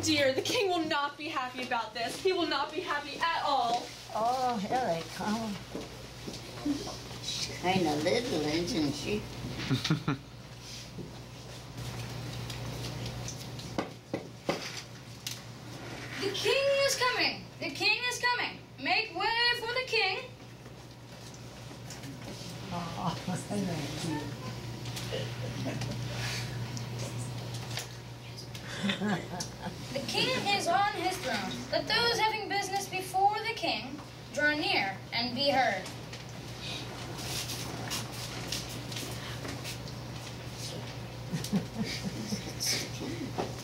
dear, the king will not be happy about this. He will not be happy at all. Oh, here they come. She's kind of little, isn't she? The king is coming! The king is coming! Make way for the king! Oh, The king is on his throne. Let those having business before the king draw near and be heard.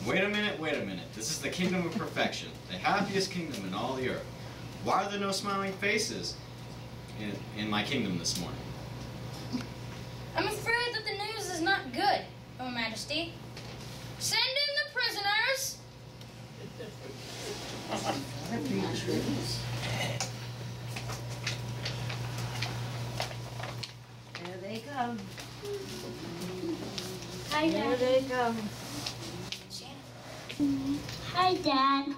Wait a minute. This is the kingdom of perfection, the happiest kingdom in all the earth. Why are there no smiling faces in my kingdom this morning? I'm afraid that the news is not good, Your Majesty. Send in the prisoners. Here they come. Hi, Here Dad. they come. Hi, Dad.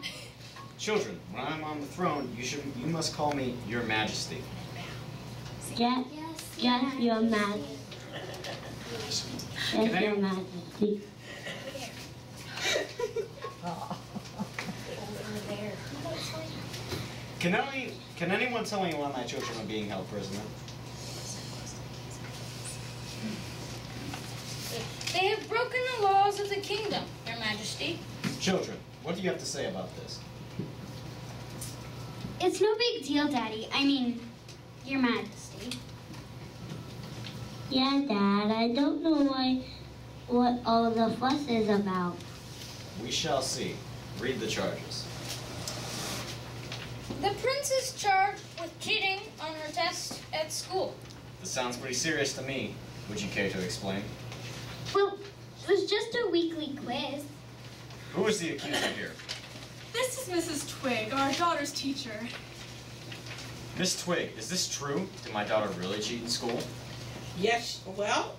Children, when I'm on the throne, you must call me Your Majesty. Yes, Your Majesty. Yes, Your Majesty. Can anyone tell me why my children are being held prisoner? They have broken the laws of the kingdom, Your Majesty. Children, what do you have to say about this? It's no big deal, Daddy. I mean, Your Majesty. Yeah, Dad, I don't know what all the fuss is about. We shall see. Read the charges. The prince is charged with cheating on her test at school. This sounds pretty serious to me. Would you care to explain? Well, it was just a weekly quiz. Who is the accuser here? This is Mrs. Twig, our daughter's teacher. Miss Twig, is this true? Did my daughter really cheat in school? Yes, well,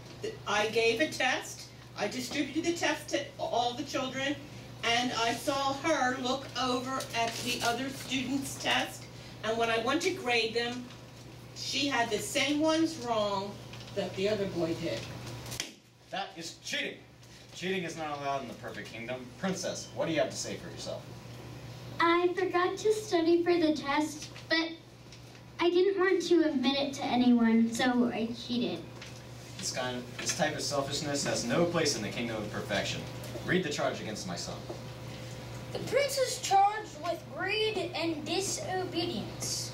I gave a test. I distributed the test to all the children, and I saw her look over at the other students' test, and when I went to grade them, she had the same ones wrong that the other boy did. That is cheating. Cheating is not allowed in the perfect kingdom. Princess, what do you have to say for yourself? I forgot to study for the test, but I didn't want to admit it to anyone, so I cheated. This type of selfishness has no place in the kingdom of perfection. Read the charge against my son. The prince is charged with greed and disobedience.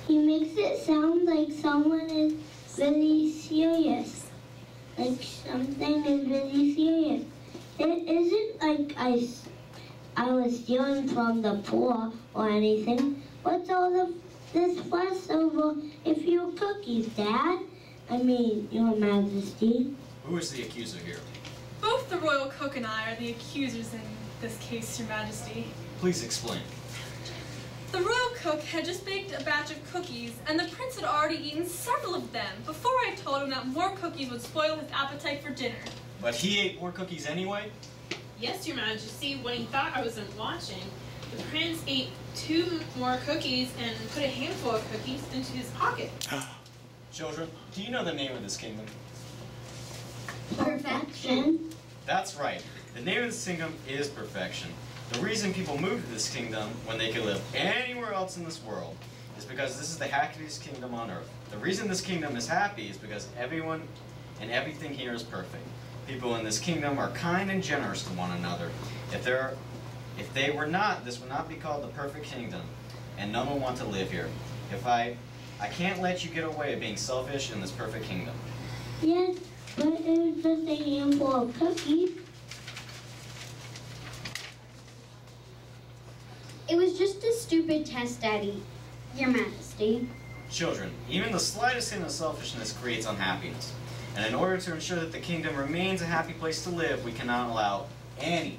He makes it sound like someone is really serious. Like something is really serious. It isn't like I was stealing from the poor or anything. What's all this fuss over a few cookies, Dad? I mean, Your Majesty. Who is the accuser here? Both the royal cook and I are the accusers in this case, Your Majesty. Please explain. The royal cook had just baked a batch of cookies, and the prince had already eaten several of them before I told him that more cookies would spoil his appetite for dinner. But he ate more cookies anyway? Yes, Your Majesty. When he thought I wasn't watching, the prince ate 2 more cookies and put a handful of cookies into his pocket. Children, do you know the name of this kingdom? Perfection. That's right. The name of this kingdom is perfection. The reason people move to this kingdom when they could live anywhere else in this world is because this is the happiest kingdom on earth. The reason this kingdom is happy is because everyone and everything here is perfect. People in this kingdom are kind and generous to one another. If they were not, this would not be called the perfect kingdom, and none would want to live here. I can't let you get away with being selfish in this perfect kingdom. Yes, but it was just a handful of cookies. It was just a stupid test, Daddy, Your Majesty. Children, even the slightest hint of selfishness creates unhappiness. And in order to ensure that the kingdom remains a happy place to live, we cannot allow any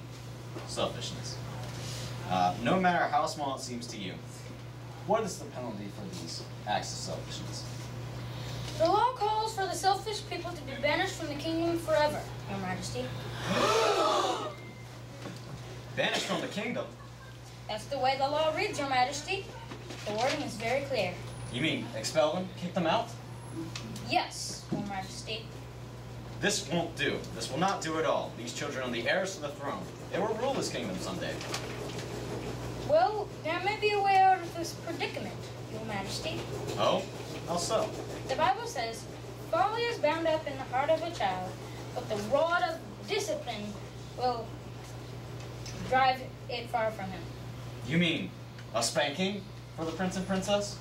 selfishness, no matter how small it seems to you. What is the penalty for these acts of selfishness? The law calls for the selfish people to be banished from the kingdom forever, Your Majesty. Banished from the kingdom? That's the way the law reads, Your Majesty. The wording is very clear. You mean expel them? Kick them out? Yes, Your Majesty. This won't do. This will not do at all. These children are the heirs to the throne. They will rule this kingdom someday. Well, there may be a way out of this predicament, Your Majesty. Oh? How so? The Bible says, folly is bound up in the heart of a child, but the rod of discipline will drive it far from him. You mean a spanking for the prince and princess?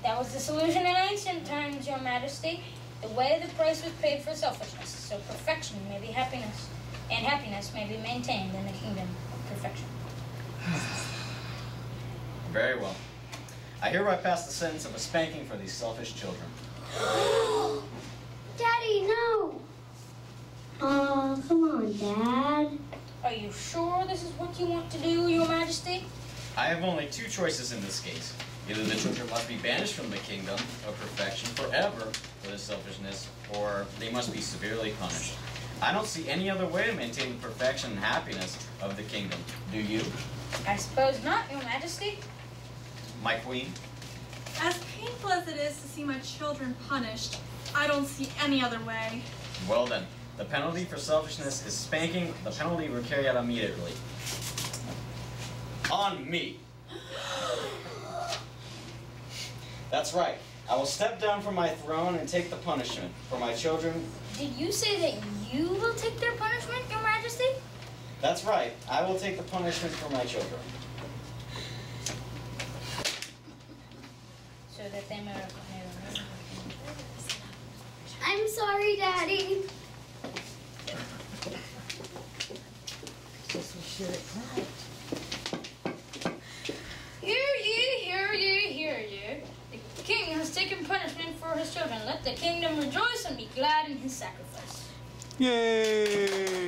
That was the solution in ancient times, Your Majesty. The way the price was paid for selfishness, so perfection may be happiness, and happiness may be maintained in the kingdom of perfection. Very well. I hereby pass the sentence of a spanking for these selfish children. Daddy, no! Oh, come on, Dad. Are you sure this is what you want to do, Your Majesty? I have only two choices in this case. Either the children must be banished from the kingdom of perfection forever for their selfishness, or they must be severely punished. I don't see any other way to maintain the perfection and happiness of the kingdom. Do you? I suppose not, Your Majesty. My queen? As painful as it is to see my children punished, I don't see any other way. Well then, the penalty for selfishness is spanking. The penalty will carry out immediately. On me. That's right. I will step down from my throne and take the punishment for my children. Did you say that you will take their punishment, Your Majesty? That's right. I will take the punishment for my children. So that they may... I'm sorry, Daddy. Guess we should have cried. Hear ye, hear ye, hear ye. The king has taken punishment for his children. Let the kingdom rejoice and be glad in his sacrifice. Yay!